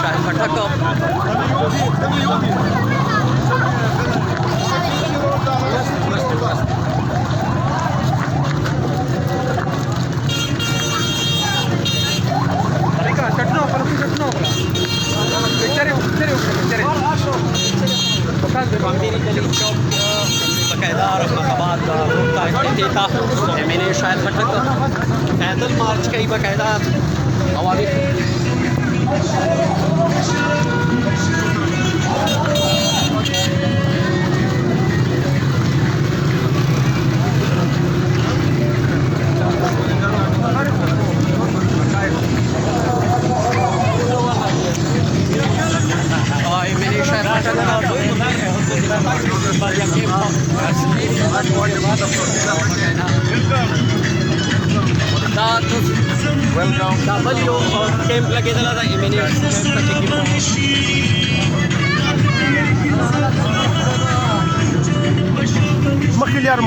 شاهد خټک. باقاعده رفقابات روم ته نږدې ته امینې شاهد خټک پیدل مارچ کوي باقاعده عوامي امینې شاهد خټک دا بل یو کیمپ لګېدلی ده ایمینې مخکې لیار